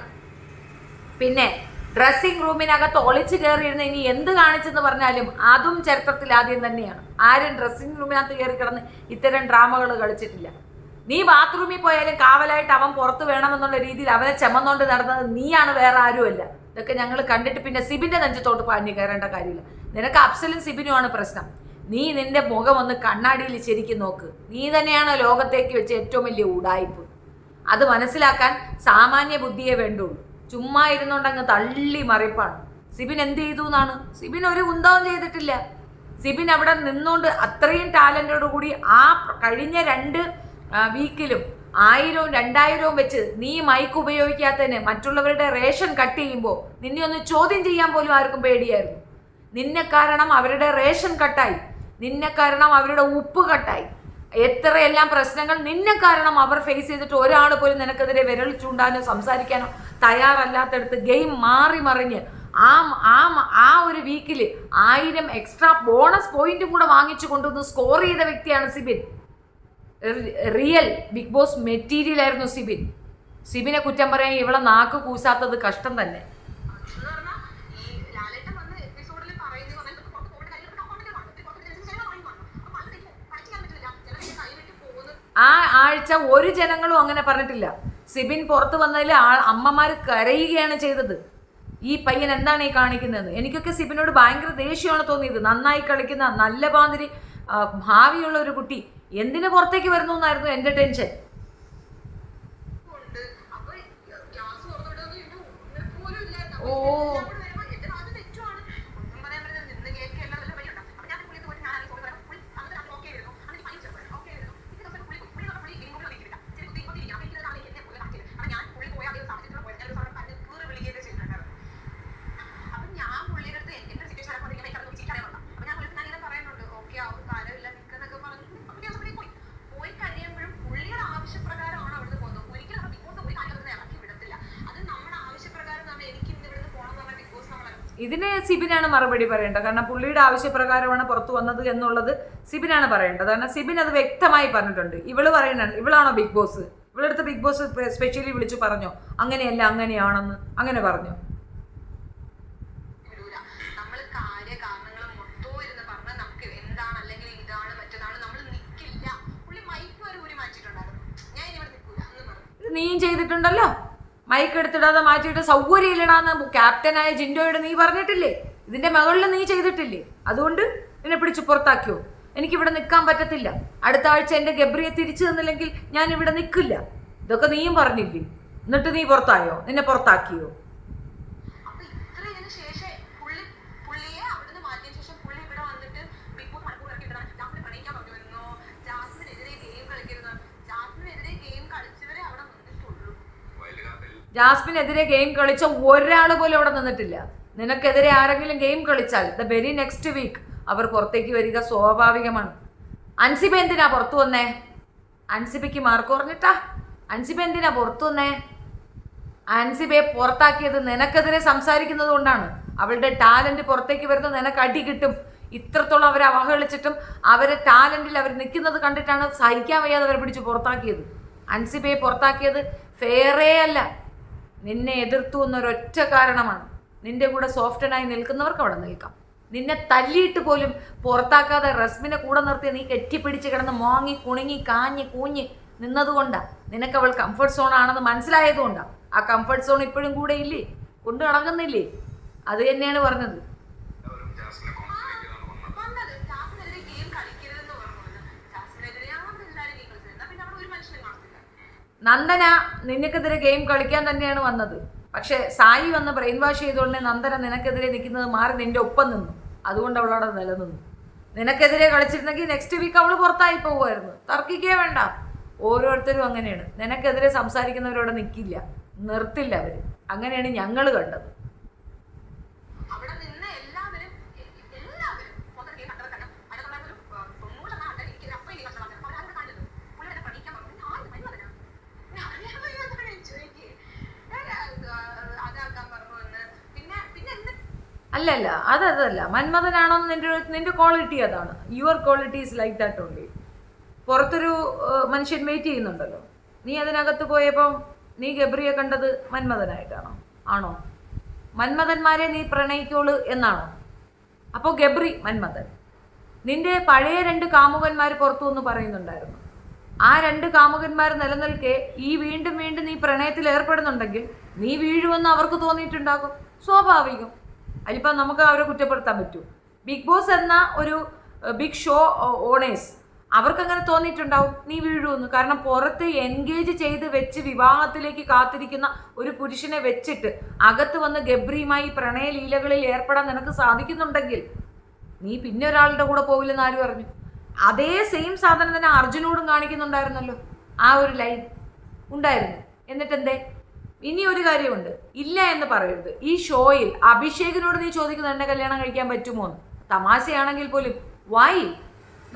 പിന്നെ ഡ്രസ്സിംഗ് റൂമിനകത്ത് ഒളിച്ചു കയറിയിരുന്ന ഇനി എന്ത് കാണിച്ചെന്ന് പറഞ്ഞാലും അതും ചരിത്രത്തിൽ ആദ്യം തന്നെയാണ്. ആരും ഡ്രസ്സിംഗ് റൂമിനകത്ത് കയറി കിടന്ന് ഇത്തരം ഡ്രാമകൾ കളിച്ചിട്ടില്ല. നീ ബാത്റൂമിൽ പോയാലും കാവലായിട്ട് അവൻ പുറത്ത് വേണമെന്നുള്ള രീതിയിൽ അവനെ ചമന്നുകൊണ്ട് നടന്നത് നീയാണ്, വേറെ ആരുമല്ല. ഇതൊക്കെ ഞങ്ങൾ കണ്ടിട്ട് പിന്നെ സിബിൻ്റെ നെഞ്ചത്തോട്ട് പാഞ്ഞു കയറേണ്ട കാര്യമില്ല. നിനക്ക് അഫ്സലും സിബിനുമാണ് പ്രശ്നം. നീ നിന്റെ മുഖം ഒന്ന് കണ്ണാടിയിൽ ശരിക്കും നോക്ക്. നീ തന്നെയാണ് ലോകത്തേക്ക് വെച്ച് ഏറ്റവും വലിയ ഉടായിപ്പ്. അത് മനസ്സിലാക്കാൻ സാമാന്യ ബുദ്ധിയെ വേണ്ടുള്ളൂ. ചുമ്മാ ഇരുന്നുകൊണ്ടങ്ങ് തള്ളി മറിപ്പാണ്. സിബിൻ എന്ത് ചെയ്തു എന്നാണ്? സിബിൻ ഒരു കുന്തവും ചെയ്തിട്ടില്ല. സിബിൻ അവിടെ നിന്നുകൊണ്ട് അത്രയും ടാലൻറ്റോടു കൂടി ആ കഴിഞ്ഞ 2 വീക്കിലും 1000-വും 2000-വും വെച്ച് നീ മൈക്ക് ഉപയോഗിക്കാത്തതിന് മറ്റുള്ളവരുടെ റേഷൻ കട്ട് ചെയ്യുമ്പോൾ നിന്നെ ഒന്ന് ചോദ്യം ചെയ്യാൻ പോലും ആർക്കും പേടിയായിരുന്നു. നിന്നെ കാരണം അവരുടെ റേഷൻ കട്ടായി, നിന്നെ കാരണം അവരുടെ ഉപ്പ് കട്ടായി, എത്രയെല്ലാം പ്രശ്നങ്ങൾ നിന്നെ കാരണം അവർ ഫേസ് ചെയ്തിട്ട് ഒരാൾ പോലും നിനക്കെതിരെ വിരൽ ചൂണ്ടാനോ സംസാരിക്കാനോ തയ്യാറല്ലാത്തടുത്ത് ഗെയിം മാറി മറിഞ്ഞ് ആ ഒരു വീക്കിൽ 1000 എക്സ്ട്രാ ബോണസ് പോയിന്റും കൂടെ വാങ്ങിച്ചു കൊണ്ടുവന്ന് സ്കോർ ചെയ്ത വ്യക്തിയാണ് Sibin. Real Bigg Boss material ആയിരുന്നു സിബിൻ. സിബിനെ കുറ്റം പറയാൻ ഇവളെ നാക്ക് കൂസാത്തത് കഷ്ടം തന്നെ. ആ ആഴ്ച ഒരു ജനങ്ങളും അങ്ങനെ പറഞ്ഞിട്ടില്ല. സിബിൻ പുറത്ത് വന്നതിൽ അമ്മമാർ കരയുകയാണ് ചെയ്തത്. ഈ പയ്യൻ എന്താണ് ഈ കാണിക്കുന്നതെന്ന്. എനിക്കൊക്കെ സിബിനോട് ഭയങ്കര ദേഷ്യമാണ് തോന്നിയത്. നന്നായി കളിക്കുന്ന നല്ല മാതിരി ഭാവിയുള്ള ഒരു കുട്ടി എന്തിനു പുറത്തേക്ക് വരുന്നു എന്നായിരുന്നു എൻ്റെ ടെൻഷൻ. ഓ ഇതിന് സിബിനാണ് മറുപടി പറയേണ്ടത്. കാരണം പുള്ളിയുടെ ആവശ്യപ്രകാരമാണ് പുറത്തു വന്നത് എന്നുള്ളത് സിബിനാണ് പറയേണ്ടത്. കാരണം സിബിൻ അത് വ്യക്തമായി പറഞ്ഞിട്ടുണ്ട്. ഇവള് പറയുന്നുണ്ട്, ഇവളാണോ ബിഗ് ബോസ്? ഇവളടുത്ത് ബിഗ് ബോസ് സ്പെഷ്യലി വിളിച്ചു പറഞ്ഞോ അങ്ങനെയല്ല അങ്ങനെയാണെന്ന്? അങ്ങനെ പറഞ്ഞു. നീയും ചെയ്തിട്ടുണ്ടല്ലോ. മൈക്ക് എടുത്തിടാതെ മാറ്റിയിട്ട് സൗകര്യം ഇല്ലടാന്ന് ക്യാപ്റ്റനായ ജിൻഡോയോട് നീ പറഞ്ഞിട്ടില്ലേ? ഇതിന്റെ മുകളിൽ നീ ചെയ്തിട്ടില്ലേ? അതുകൊണ്ട് എന്നെ പിടിച്ച് പുറത്താക്കിയോ? എനിക്കിവിടെ നിൽക്കാൻ പറ്റത്തില്ല. അടുത്ത ആഴ്ച എൻ്റെ ഗബ്രിയെ തിരിച്ചു തന്നില്ലെങ്കിൽ ഞാൻ ഇവിടെ നിൽക്കില്ല. ഇതൊക്കെ നീയും പറഞ്ഞില്ലേ? എന്നിട്ട് നീ പുറത്തായോ? നിന്നെ പുറത്താക്കിയോ? ജാസ്മിനെതിരെ ഗെയിം കളിച്ച ഒരാൾ പോലും അവിടെ നിന്നിട്ടില്ല. നിനക്കെതിരെ ആരെങ്കിലും ഗെയിം കളിച്ചാൽ ദ വെരി നെക്സ്റ്റ് വീക്ക് അവർ പുറത്തേക്ക് വരിക സ്വാഭാവികമാണ്. അൻസിബ എന്തിനാ പുറത്തു വന്നേ? അൻസിബയ്ക്ക് മാർക്ക് കുറഞ്ഞിട്ടാ? അൻസിബ എന്തിനാ പുറത്തു വന്നേ? അൻസിബയെ പുറത്താക്കിയത് നിനക്കെതിരെ സംസാരിക്കുന്നത് കൊണ്ടാണ്. അവളുടെ ടാലന്റ് പുറത്തേക്ക് വരുന്നത് നിനക്ക് അടി കിട്ടും. ഇത്രത്തോളം അവരെ അവഹേളിച്ചിട്ടും അവരെ ടാലന്റിൽ അവർ നിൽക്കുന്നത് കണ്ടിട്ടാണ് സഹിക്കാൻ വയ്യാതെ അവരെ പിടിച്ച് പുറത്താക്കിയത്. അൻസിബയെ പുറത്താക്കിയത് ഫെയറേ അല്ല. നിന്നെ എതിർത്തു എന്നൊരൊറ്റ കാരണമാണ്. നിന്റെ കൂടെ സോഫ്റ്റനായി നിൽക്കുന്നവർക്ക് അവിടെ നിൽക്കാം. നിന്നെ തല്ലിയിട്ട് പോലും പുറത്താക്കാതെ റസ്മിനെ കൂടെ നിർത്തി നീ കെട്ടിപ്പിടിച്ച് കിടന്ന് മോങ്ങി കുണുങ്ങി കാഞ്ഞ് കൂഞ്ഞ് നിന്നതുകൊണ്ടാണ്. നിനക്ക് അവൾ കംഫർട്ട് സോൺ ആണെന്ന് മനസ്സിലായതുകൊണ്ടാണ്. ആ കംഫർട്ട് സോൺ ഇപ്പോഴും കൂടെ ഇല്ലേ, കൊണ്ടു നടക്കുന്നില്ലേ? അത് തന്നെയാണ് പറഞ്ഞത്. നന്ദന നിനക്കെതിരെ ഗെയിം കളിക്കാൻ തന്നെയാണ് വന്നത്. പക്ഷെ സായി വന്ന് ബ്രെയിൻ വാഷ് ചെയ്തുകൊണ്ട് നന്ദന നിനക്കെതിരെ നിൽക്കുന്നത് മാറി നിന്റെ ഒപ്പം നിന്നു. അതുകൊണ്ട് അവളവിടെ നിലനിന്നു. നിനക്കെതിരെ കളിച്ചിരുന്നെങ്കിൽ നെക്സ്റ്റ് വീക്ക് അവൾ പുറത്തായി പോകുമായിരുന്നു. തർക്കിക്കേ വേണ്ട. ഓരോരുത്തരും അങ്ങനെയാണ്. നിനക്കെതിരെ സംസാരിക്കുന്നവരോട് നിൽക്കില്ല, നിർത്തില്ല അവർ. അങ്ങനെയാണ് ഞങ്ങൾ കണ്ടത്. അല്ലല്ല, അതല്ല. മന്മഥനാണോ നിന്റെ ക്വാളിറ്റി അതാണ്. Your quality is like that only. പുറത്തൊരു മനുഷ്യൻ വെയിറ്റ് ചെയ്യുന്നുണ്ടല്ലോ. നീ അതിനകത്ത് പോയപ്പോൾ നീ ഗബ്രിയെ കണ്ടത് മന്മഥനായിട്ടാണോ? ആണോ? മന്മഥന്മാരെ നീ പ്രണയിക്കോളൂ എന്നാണോ? അപ്പോൾ ഗബ്രി മന്മഥൻ. നിന്റെ പഴയ 2 കാമുകന്മാർ പുറത്തു എന്ന് പറയുന്നുണ്ടായിരുന്നു. ആ 2 കാമുകന്മാർ നിലനിൽക്കെ ഈ വീണ്ടും വീണ്ടും നീ പ്രണയത്തിൽ ഏർപ്പെടുന്നുണ്ടെങ്കിൽ നീ വീഴുമെന്ന് അവർക്ക് തോന്നിയിട്ടുണ്ടാകും. സ്വാഭാവികം. അതിലിപ്പോൾ നമുക്ക് അവരെ കുറ്റപ്പെടുത്താൻ പറ്റൂ. ബിഗ് ബോസ് എന്ന ഒരു ബിഗ് ഷോ ഓണേഴ്സ് അവർക്കങ്ങനെ തോന്നിയിട്ടുണ്ടാവും നീ വീഴുമെന്ന്. കാരണം പുറത്ത് എൻഗേജ് ചെയ്ത് വെച്ച് വിവാഹത്തിലേക്ക് കാത്തിരിക്കുന്ന ഒരു പുരുഷനെ വെച്ചിട്ട് അകത്ത് വന്ന് ഗബ്രിയുമായി പ്രണയലീലകളിൽ ഏർപ്പെടാൻ നിനക്ക് സാധിക്കുന്നുണ്ടെങ്കിൽ നീ പിന്നെ ഒരാളുടെ കൂടെ പോകില്ലെന്ന് ആര് പറഞ്ഞു? അതേ സെയിം സാധനം തന്നെ അർജുനോടും കാണിക്കുന്നുണ്ടായിരുന്നല്ലോ. ആ ഒരു ലൈൻ ഉണ്ടായിരുന്നു. എന്നിട്ടെന്തേ? ഇനി ഒരു കാര്യമുണ്ട്, ഇല്ല എന്ന് പറയരുത്. ഈ ഷോയിൽ അഭിഷേകിനോട് നീ ചോദിക്കുന്നത് എന്നെ കല്യാണം കഴിക്കാൻ പറ്റുമോ എന്ന്. തമാശയാണെങ്കിൽ പോലും വായി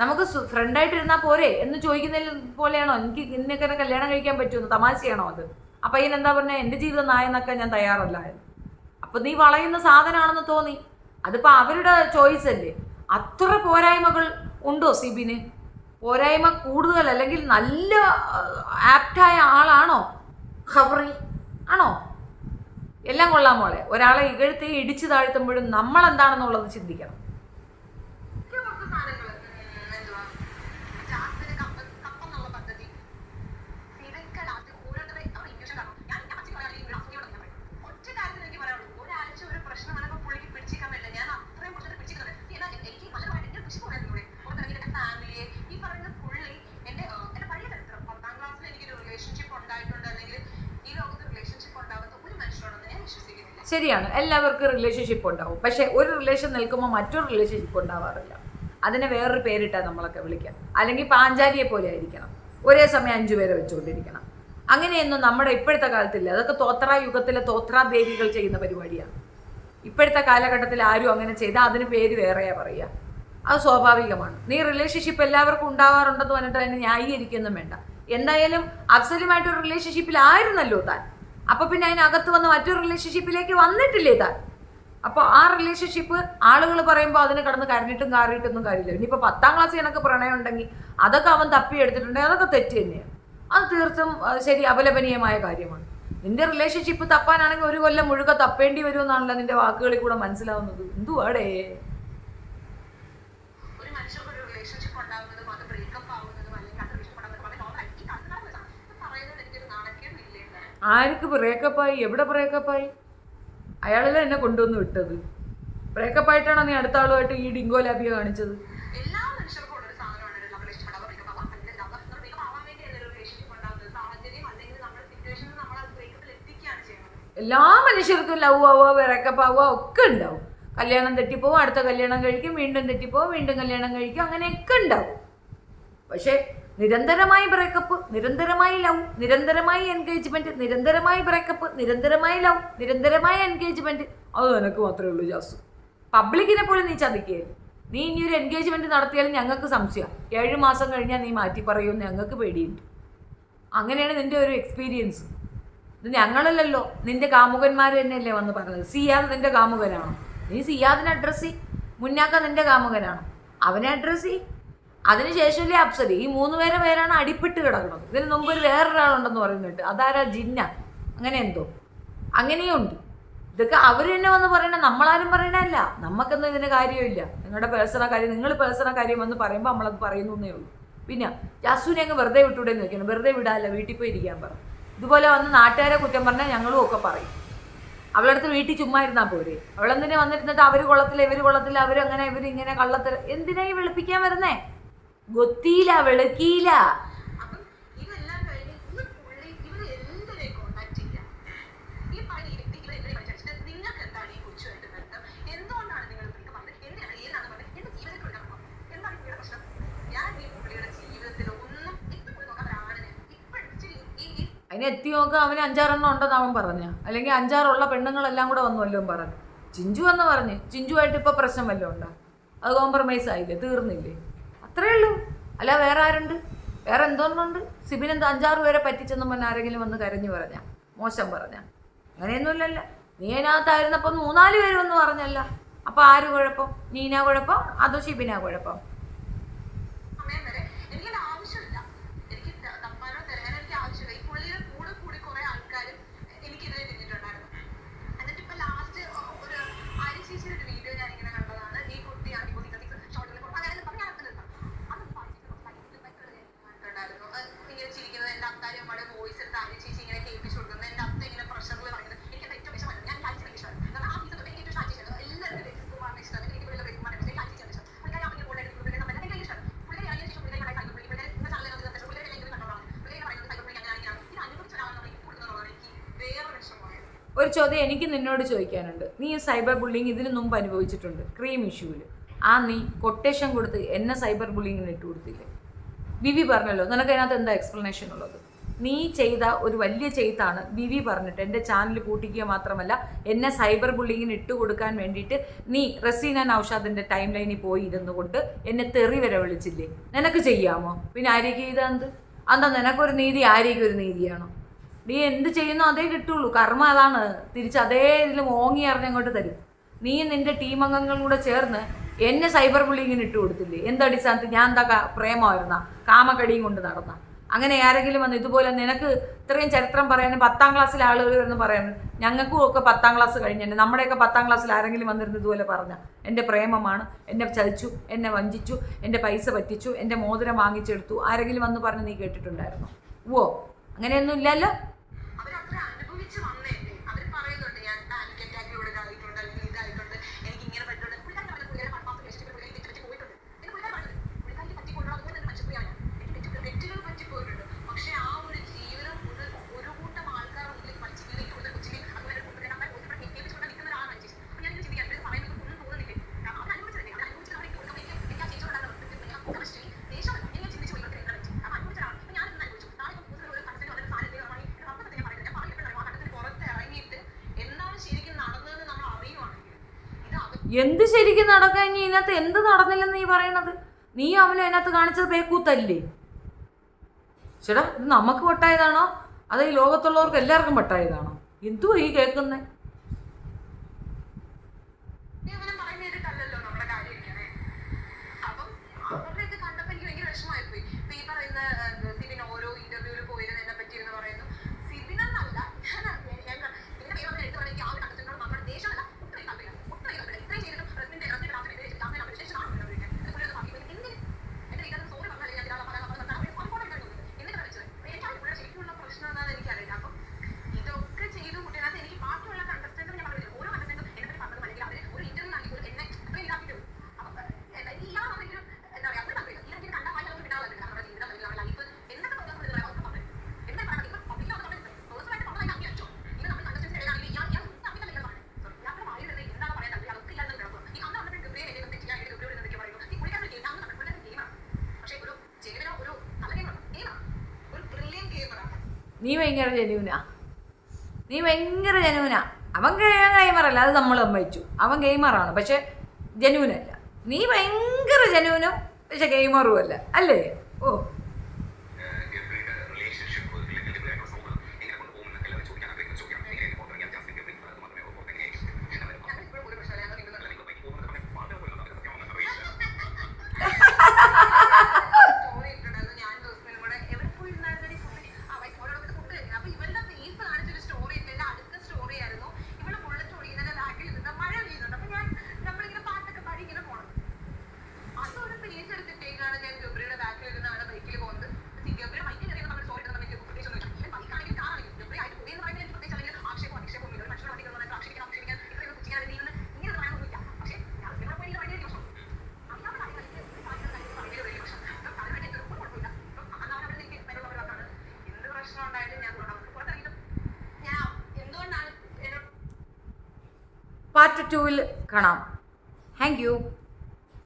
നമുക്ക് ഫ്രണ്ടായിട്ടിരുന്നാൽ പോരെ എന്ന് ചോദിക്കുന്നതിൽ പോലെയാണോ എനിക്ക് ഇന്നൊക്കെ കല്യാണം കഴിക്കാൻ പറ്റുമെന്ന്? തമാശയാണോ അത്? അപ്പം അതിനെന്താ പറഞ്ഞാൽ എൻ്റെ ജീവിതം നായെന്നൊക്കെ ഞാൻ തയ്യാറല്ല എന്ന്. അപ്പം നീ വളയുന്ന സാധനമാണെന്ന് തോന്നി. അതിപ്പോൾ അവരുടെ ചോയ്സ് അല്ലേ. അത്ര പോരായ്മകൾ ഉണ്ടോ സിബിന്? പോരായ്മ കൂടുതൽ അല്ലെങ്കിൽ നല്ല ആപ്റ്റായ ആളാണോ ഖബറി? ആണോ? എല്ലാം കൊള്ളാം മോളെ. ഒരാളെ ഇകഴ്ത്തി ഇടിച്ചു താഴ്ത്തുമ്പോഴും നമ്മൾ എന്താണെന്നുള്ളത് ചിന്തിക്കണം. ശരിയാണ്, എല്ലാവർക്കും റിലേഷൻഷിപ്പ് ഉണ്ടാവും. പക്ഷേ ഒരു റിലേഷൻ നിൽക്കുമ്പോൾ മറ്റൊരു റിലേഷൻഷിപ്പ് ഉണ്ടാവാറില്ല. അതിനെ വേറൊരു പേരിട്ടാൽ നമ്മളൊക്കെ വിളിക്കാം. അല്ലെങ്കിൽ പാഞ്ചാലിയെ പോലെ ആയിരിക്കണം, ഒരേ സമയം 5 പേരെ വെച്ചുകൊണ്ടിരിക്കണം. അങ്ങനെയൊന്നും നമ്മുടെ ഇപ്പോഴത്തെ കാലത്തില്ല. അതൊക്കെ തോത്ര യുഗത്തിലെ തോത്രാ ദേവികൾ ചെയ്യുന്ന പരിപാടിയാണ്. ഇപ്പോഴത്തെ കാലഘട്ടത്തിൽ ആരും അങ്ങനെ ചെയ്താൽ അതിന് പേര് വേറെയാ പറയുക. അത് സ്വാഭാവികമാണ്. നീ റിലേഷൻഷിപ്പ് എല്ലാവർക്കും ഉണ്ടാവാറുണ്ടെന്ന് പറഞ്ഞിട്ട് അതിന് ന്യായീകരിക്കൊന്നും വേണ്ട. എന്തായാലും അഫ്സലുമായിട്ടൊരു റിലേഷൻഷിപ്പിലായിരുന്നല്ലോ താൻ. അപ്പോൾ പിന്നെ അതിനകത്ത് വന്ന് മറ്റൊരു റിലേഷൻഷിപ്പിലേക്ക് വന്നിട്ടില്ലേ താൻ? അപ്പോൾ ആ റിലേഷൻഷിപ്പ് ആളുകൾ പറയുമ്പോൾ അതിന് കടന്ന് കരഞ്ഞിട്ടും കാറിയിട്ടൊന്നും കാര്യമില്ല. ഇനിയിപ്പോൾ 10ാം ക്ലാസ്സിൽ എനിക്ക് പ്രണയം ഉണ്ടെങ്കിൽ അതൊക്കെ അവൻ തപ്പിയെടുത്തിട്ടുണ്ടെങ്കിൽ അതൊക്കെ തെറ്റ് തന്നെയാണ്. അത് തീർത്തും ശരി അപലപനീയമായ കാര്യമാണ്. നിന്റെ റിലേഷൻഷിപ്പ് തപ്പാനാണെങ്കിൽ 1 കൊല്ലം മുഴുക്ക തപ്പേണ്ടി വരുമെന്നാണല്ലോ നിന്റെ വാക്കുകളിൽ കൂടെ മനസ്സിലാവുന്നത്. എന്തുവാടേ? ആർക്ക് ബ്രേക്കപ്പായി? എവിടെ ബ്രേക്കപ്പായി? അയാളല്ലേ എന്നെ കൊണ്ടുവന്ന് വിട്ടത്. ബ്രേക്കപ്പായിട്ടാണോ നീ അടുത്ത ആളുമായിട്ട് ഈ ഡിങ്കോലാബിയ കാണിച്ചത്? എല്ലാ മനുഷ്യർക്കും ലവ് ആവുക ബ്രേക്കപ്പ് ആവുക ഒക്കെ ഉണ്ടാവും. കല്യാണം തെറ്റിപ്പോവും, അടുത്ത കല്യാണം കഴിക്കും, വീണ്ടും തെറ്റിപ്പോവും, വീണ്ടും കല്യാണം കഴിക്കും, അങ്ങനെയൊക്കെ ഉണ്ടാവും. പക്ഷേ നിരന്തരമായി ബ്രേക്കപ്പ്, നിരന്തരമായി ലവ്, നിരന്തരമായി എൻഗേജ്മെന്റ്, നിരന്തരമായി ബ്രേക്കപ്പ്, നിരന്തരമായി ലവ്, നിരന്തരമായ എൻഗേജ്മെന്റ്. അത് നിനക്ക് മാത്രമേ ഉള്ളൂ ജാസു. പബ്ലിക്കിനെ പോലും നീ ചതിക്കുകയല്ലേ. നീ ഇനി ഒരു എൻഗേജ്മെന്റ് നടത്തിയാലും ഞങ്ങൾക്ക് സംശയം. 7 മാസം കഴിഞ്ഞാൽ നീ മാറ്റി പറയുമെന്ന് ഞങ്ങൾക്ക് പേടിയുണ്ട്. അങ്ങനെയാണ് നിന്റെ ഒരു എക്സ്പീരിയൻസ്. ഇത് ഞങ്ങളല്ലല്ലോ, നിന്റെ കാമുകന്മാർ തന്നെയല്ലേ വന്ന് പറഞ്ഞത്. സിയാദ് നിന്റെ കാമുകനാണോ? നീ സിയാദിനെ അഡ്രസ്സ് ചെയ്. മുന്നാക്ക നിന്റെ കാമുകനാണോ? അവനെ അഡ്രസ്സ് ചെയ്. അതിനുശേഷമല്ലേ അപ്സരി. ഈ 3 പേരാണ് അടിപ്പെട്ട് കിടക്കുന്നത്. ഇതിന് മുമ്പ് ഒരു വേറൊരാളുണ്ടെന്ന് പറയുന്നുണ്ട്. അതാരാ? ജിന്ന, അങ്ങനെ എന്തോ. അങ്ങനെയുണ്ട്. ഇതൊക്കെ അവർ തന്നെ വന്ന് പറയണ, നമ്മളാരും പറയണല്ല. നമുക്കൊന്നും ഇതിന് കാര്യമില്ല. നിങ്ങളുടെ പേഴ്സണൽ കാര്യം, നിങ്ങൾ പേഴ്സണൽ കാര്യം വന്ന് പറയുമ്പോൾ നമ്മളത് പറയുന്നേ ഉള്ളൂ. പിന്നെ ജാസുവിനെ അങ്ങ് വെറുതെ വിട്ടൂടെ എന്ന് വെക്കണം. വെറുതെ വിടാല്ല, വീട്ടിൽ പോയി ഇരിക്കാൻ പറ. ഇതുപോലെ വന്ന് നാട്ടുകാരെ കുറ്റം പറഞ്ഞാൽ ഞങ്ങളും ഒക്കെ പറയും. അവളടുത്ത് വീട്ടിൽ ചുമ്മാ ഇരുന്നാൽ പോരെ? അവളെന്തിനാ വന്നിരുന്നിട്ട് അവർ കൊള്ളത്തില്ല ഇവർ കൊള്ളത്തില്ല അവരങ്ങനെ ഇവരിങ്ങനെ കള്ളത്തിൽ എന്തിനാ ഈ വെളുപ്പിക്കാൻ വരുന്നേ? ഗൊത്തിയില്ല, വെളുക്കിയില്ല. അതിന് എത്തി നോക്കുക. അവന് 5-6 എണ്ണം ഉണ്ടെന്ന് അവൻ പറഞ്ഞ, അല്ലെങ്കിൽ 5-6 പെണ്ണുങ്ങളെല്ലാം കൂടെ വന്നു വല്ലതും പറഞ്ഞു. ചിഞ്ചു എന്ന് പറഞ്ഞ് ചിഞ്ചുവായിട്ട് ഇപ്പോൾ പ്രശ്നം വല്ലതും ഉണ്ടോ? അത് കോംപ്രമൈസ് ആയില്ലേ? തീർന്നില്ലേ? അത്രേ ഉള്ളൂ. അല്ല വേറെ ആരുണ്ട്? വേറെ എന്തോന്നുണ്ട്? സിബിൻ എന്താ 5-6 പേരെ പറ്റിച്ചെന്നും പറഞ്ഞാൽ ആരെങ്കിലും വന്ന് കരഞ്ഞു പറഞ്ഞ, മോശം പറഞ്ഞ? അങ്ങനെയൊന്നുമില്ലല്ലോ. നീ അതിനകത്തായിരുന്നപ്പം 3-4 പേര് വന്ന് പറഞ്ഞല്ല. അപ്പം ആര് കുഴപ്പം? നീന കുഴപ്പം അതോ ഷിബിന കുഴപ്പം? ഒരു ചോദ്യം എനിക്ക് നിന്നോട് ചോദിക്കാനുണ്ട്. നീ സൈബർ ബുള്ളിങ് ഇതിന് മുമ്പ് അനുഭവിച്ചിട്ടുണ്ട്, ക്രീം ഇഷ്യൂവിൽ. നീ കൊട്ടേഷൻ കൊടുത്ത് എന്നെ സൈബർ ബുള്ളിങ്ങിന് ഇട്ട് കൊടുത്തില്ലേ? വിവി പറഞ്ഞല്ലോ. നിനക്ക് അതിനകത്ത് എന്താ എക്സ്പ്ലനേഷൻ ഉള്ളത്? നീ ചെയ്ത ഒരു വലിയ ചെയ്താണ് വിവി പറഞ്ഞിട്ട് എൻ്റെ ചാനൽ പൂട്ടിക്കുക മാത്രമല്ല എന്നെ സൈബർ ബുള്ളിങ്ങിന് ഇട്ട് കൊടുക്കാൻ വേണ്ടിയിട്ട് നീ റസീന നൗഷാദിൻ്റെ ടൈം ലൈനിൽ പോയി ഇരുന്നു കൊണ്ട് എന്നെ തെറി വരെ വിളിച്ചില്ലേ? നിനക്ക് ചെയ്യാമോ? പിന്നെ ആര്യയ്ക്ക് ചെയ്താന്ത്? എന്താ നിനക്കൊരു നീതി ആര്യയ്ക്ക് ഒരു നീതിയാണോ? നീ എന്ത് ചെയ്യുന്നോ അതേ കിട്ടുള്ളൂ. കർമ്മ അതാണ്. തിരിച്ച് അതേ ഇതിൽ ഓങ്ങി അറിഞ്ഞങ്ങോട്ട് തരും. നീ നിന്റെ ടീം അംഗങ്ങളും കൂടെ ചേർന്ന് എന്നെ സൈബർ ബുള്ളിങ്ങിന് ഇട്ട് കൊടുത്തില്ലേ? എന്തടിസ്ഥാനത്ത്? ഞാൻ എന്താ പ്രേമമായിരുന്ന കാമക്കടിയും കൊണ്ട് നടന്ന? അങ്ങനെ ആരെങ്കിലും വന്ന് ഇതുപോലെ നിനക്ക് ഇത്രയും ചരിത്രം പറയാനും 10ാം ക്ലാസ്സിലെ ആളുകൾ എന്ന് പറയാനും, ഞങ്ങൾക്കും ഒക്കെ 10ാം ക്ലാസ് കഴിഞ്ഞിട്ട് നമ്മുടെയൊക്കെ 10ാം ക്ലാസ്സിൽ ആരെങ്കിലും വന്നിരുന്ന് ഇതുപോലെ പറഞ്ഞ എൻ്റെ പ്രേമമാണ്, എന്നെ ചതിച്ചു, എന്നെ വഞ്ചിച്ചു, എൻ്റെ പൈസ പറ്റിച്ചു, എൻ്റെ മോതിരം വാങ്ങിച്ചെടുത്തു, ആരെങ്കിലും വന്ന് പറഞ്ഞ് നീ കേട്ടിട്ടുണ്ടായിരുന്നോ? ഓ അങ്ങനെയൊന്നും ഇല്ലല്ലോ. എന്ത് ശരിക്കും നടക്കാൻ? ഇനി ഇതിനകത്ത് എന്ത് നടന്നില്ലെന്ന് നീ പറയണത്? നീ അവനും അതിനകത്ത് കാണിച്ചത് പേക്കൂത്തല്ലേ? ചേട്ടാ ഇത് നമുക്ക് വട്ടായതാണോ അതോ ഈ ലോകത്തുള്ളവർക്ക് എല്ലാവർക്കും വട്ടായതാണോ? എന്തുവാ ഈ കേൾക്കുന്നേ? ഇതൊക്കെ ചെയ്തു കുട്ടികളെ എനിക്ക് ബാക്കിയുള്ള നീ ഭയങ്കര ജനുവിനാ, നീ ഭയങ്കര ജനുവിനാ. അവൻ ഗെയിമറല്ല, അത് നമ്മൾ സമ്മതിച്ചു. അവൻ ഗെയിമറാണ്, പക്ഷെ ജനുവിനല്ല. നീ ഭയങ്കര ജനുവിനും പക്ഷെ ഗെയിമറും അല്ല, അല്ലേ? ഓ, പാർട്ട് 2 കാണാം. Thank you.